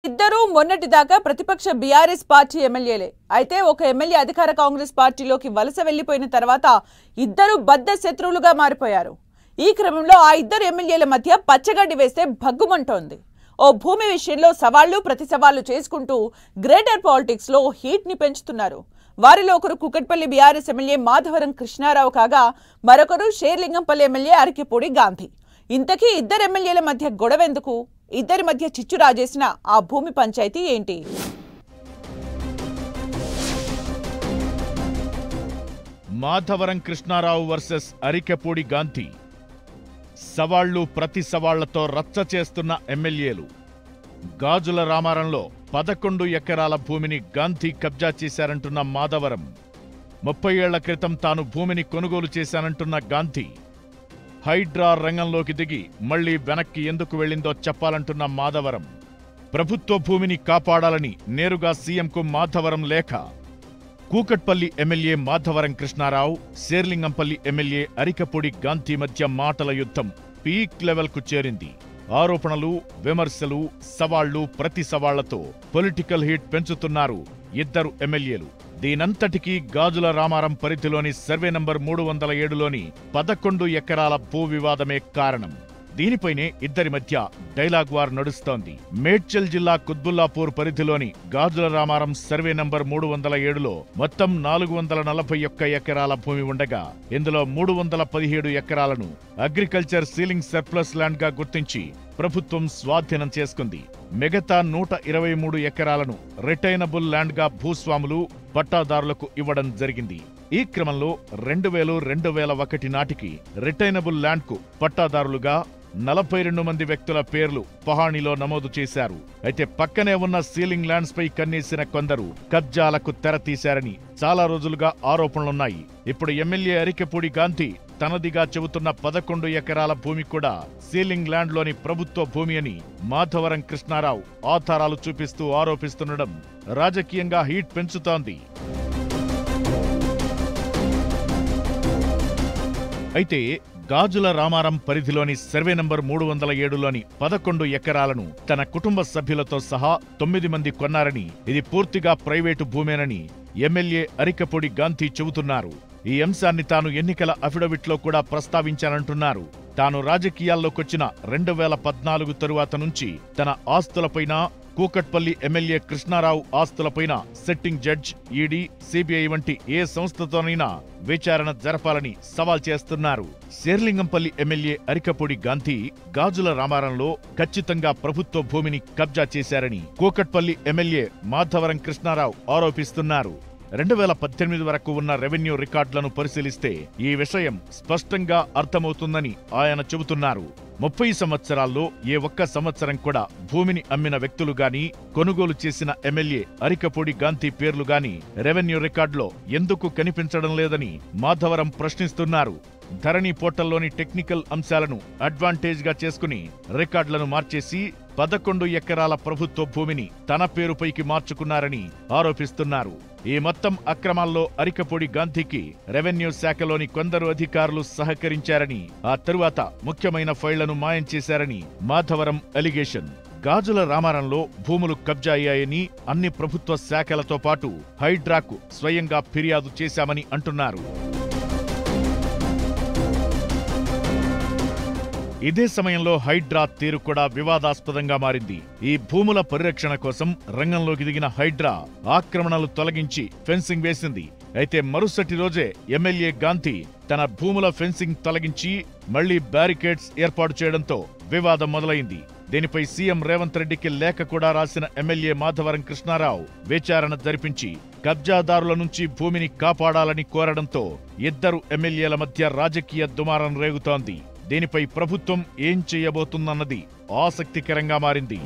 ఇద్దరూ మొన్నటిదాకా ప్రతిపక్ష బీఆర్ఎస్ పార్టీ ఎమ్మెల్యేలే. అయితే ఒక ఎమ్మెల్యే అధికార కాంగ్రెస్ పార్టీలోకి వలస వెళ్లిపోయిన తర్వాత ఇద్దరు బద్ద శత్రువులుగా మారిపోయారు. ఈ క్రమంలో ఆ ఇద్దరు ఎమ్మెల్యేల మధ్య పచ్చగడ్డి వేస్తే భగ్గుమంటోంది. ఓ భూమి విషయంలో సవాళ్లు ప్రతి సవాళ్లు చేసుకుంటూ గ్రేటర్ పాలిటిక్స్ లో హీట్ ని పెంచుతున్నారు. వారిలో ఒకరు కుకట్పల్లి బీఆర్ఎస్ ఎమ్మెల్యే మాధవరం కృష్ణారావు కాగా మరొకరు షేర్లింగంపల్లి ఎమ్మెల్యే అరికెపూడి గాంధీ. ఇంతకీ ఇద్దరు ఎమ్మెల్యేల మధ్య గొడవెందుకు? ఇద్దరి మధ్య చిచ్చు రాజేసిన ఆ భూమి పంచాయతీ ఏంటి? మాధవరం కృష్ణారావు వర్సెస్ అరికెపూడి గాంధీ. సవాళ్లు ప్రతి సవాళ్లతో రచ్చ చేస్తున్న ఎమ్మెల్యేలు. గాజుల రామారంలో 11 ఎకరాల భూమిని గాంధీ కబ్జా చేశారంటున్న మాధవరం. 30 ఏళ్ల క్రితం తాను భూమిని కొనుగోలు చేశానంటున్న గాంధీ. హైడ్రా రంగంలోకి దిగి మళ్లీ వెనక్కి ఎందుకు వెళ్లిందో చెప్పాలంటున్న మాధవరం. ప్రభుత్వ భూమిని కాపాడాలని నేరుగా సీఎంకు మాధవరం లేఖ. కూకట్పల్లి ఎమ్మెల్యే మాధవరం కృష్ణారావు, శేర్లింగంపల్లి ఎమ్మెల్యే అరికెపూడి గాంధీ మధ్య మాటల యుద్ధం పీక్ లెవెల్కు చేరింది. ఆరోపణలు, విమర్శలు, సవాళ్లు ప్రతి సవాళ్లతో పొలిటికల్ హీట్ పెంచుతున్నారు ఇద్దరు ఎమ్మెల్యేలు. దీనంతటికీ గాజుల రామారం పరిధిలోని సర్వే నంబర్ 307లోని 11 ఎకరాల భూ వివాదమే కారణం. దీనిపైనే ఇద్దరి మధ్య డైలాగ్ వార్ నడుస్తోంది. మేడ్చల్ జిల్లా కుత్బుల్లాపూర్ పరిధిలోని గాజుల రామారం సర్వే నంబర్ 307లో మొత్తం 441 ఎకరాల భూమి ఉండగా ఇందులో 317 ఎకరాలను అగ్రికల్చర్ సీలింగ్ సర్ప్లస్ ల్యాండ్ గా గుర్తించి ప్రభుత్వం స్వాధీనం చేసుకుంది. మిగతా 123 ఎకరాలను రిటైనబుల్ ల్యాండ్ గా భూస్వాములు, పట్టాదారులకు ఇవ్వడం జరిగింది. ఈ క్రమంలో 2001 నాటికి రిటైనబుల్ ల్యాండ్ కు పట్టాదారులుగా 42 మంది వ్యక్తుల పేర్లు పహాణిలో నమోదు చేశారు. అయితే పక్కనే ఉన్న సీలింగ్ ల్యాండ్స్ పై కన్నేసిన కొందరు కబ్జాలకు తెరతీశారని చాలా రోజులుగా ఆరోపణలున్నాయి. ఇప్పుడు ఎమ్మెల్యే అరికెపూడి గాంధీ తనదిగా చెబుతున్న 11 ఎకరాల భూమి కూడా సీలింగ్ ల్యాండ్లోని ప్రభుత్వ భూమి అని మాధవరం కృష్ణారావు ఆధారాలు చూపిస్తూ ఆరోపిస్తుండడం రాజకీయంగా హీట్ పెంచుతోంది. అయితే గాజుల రామారం పరిధిలోని సర్వే నంబర్ 307లోని 11 ఎకరాలను తన కుటుంబ సభ్యులతో సహా 9 మంది కొన్నారని, ఇది పూర్తిగా ప్రైవేటు భూమేనని ఎమ్మెల్యే అరికెపూడి గాంధీ చెబుతున్నారు. ఈ అంశాన్ని తాను ఎన్నికల అఫిడవిట్లో కూడా ప్రస్తావించానంటున్నారు. తాను రాజకీయాల్లోకొచ్చిన 2014 తరువాత నుంచి తన ఆస్తులపైన, కూకట్పల్లి ఎమ్మెల్యే కృష్ణారావు ఆస్తులపైన సిట్టింగ్ జడ్జ్, ఈడీ, సిబిఐ వంటి ఏ సంస్థతోనైనా విచారణ జరపాలని సవాల్ చేస్తున్నారు. శేర్లింగంపల్లి ఎమ్మెల్యే అరికెపూడి గాంధీ గాజుల రామారంలో ఖచ్చితంగా ప్రభుత్వ భూమిని కబ్జా చేశారని కూకట్పల్లి ఎమ్మెల్యే మాధవరం కృష్ణారావు ఆరోపిస్తున్నారు. 2018 వరకు ఉన్న రెవెన్యూ రికార్డులను పరిశీలిస్తే ఈ విషయం స్పష్టంగా అర్థమవుతుందని ఆయన చెబుతున్నారు. 30 సంవత్సరాల్లో ఏ ఒక్క సంవత్సరం కూడా భూమిని అమ్మిన వ్యక్తులు గాని, కొనుగోలు చేసిన ఎమ్మెల్యే అరికెపూడి గాంధీ పేర్లు గాని రెవెన్యూ రికార్డులో ఎందుకు కనిపించడం లేదని మాధవరం ప్రశ్నిస్తున్నారు. ధరణి పోర్టల్లోని టెక్నికల్ అంశాలను అడ్వాంటేజ్ గా చేసుకుని రికార్డులను మార్చేసి 11 ఎకరాల ప్రభుత్వ భూమిని తన పేరుపైకి మార్చుకున్నారని ఆరోపిస్తున్నారు. ఈ మొత్తం అక్రమాల్లో అరికెపూడి గాంధీకి రెవెన్యూ శాఖలోని కొందరు అధికారులు సహకరించారని, ఆ తరువాత ముఖ్యమైన ఫైళ్లను మాయం చేశారని మాధవరం అలిగేషన్. గాజుల రామారంలో భూములు కబ్జా అయ్యాయని అన్ని ప్రభుత్వ శాఖలతో పాటు హైడ్రాకు స్వయంగా ఫిర్యాదు చేశామని అంటున్నారు. ఇదే సమయంలో హైడ్రా తీరు కూడా వివాదాస్పదంగా మారింది. ఈ భూముల పరిరక్షణ కోసం రంగంలోకి దిగిన హైడ్రా ఆక్రమణలు తొలగించి ఫెన్సింగ్ వేసింది. అయితే మరుసటి రోజే ఎమ్మెల్యే గాంధీ తన భూముల ఫెన్సింగ్ తొలగించి మళ్లీ బ్యారికేడ్స్ ఏర్పాటు చేయడంతో వివాదం మొదలైంది. దీనిపై సీఎం రేవంత్ రెడ్డికి లేఖ కూడా రాసిన ఎమ్మెల్యే మాధవరం కృష్ణారావు విచారణ జరిపించి కబ్జాదారుల నుంచి భూమిని కాపాడాలని కోరడంతో ఇద్దరు ఎమ్మెల్యేల మధ్య రాజకీయ దుమారం రేగుతోంది. దీనిపై ప్రభుత్వం ఏం చేయబోతుందన్నది ఆసక్తికరంగా మారింది.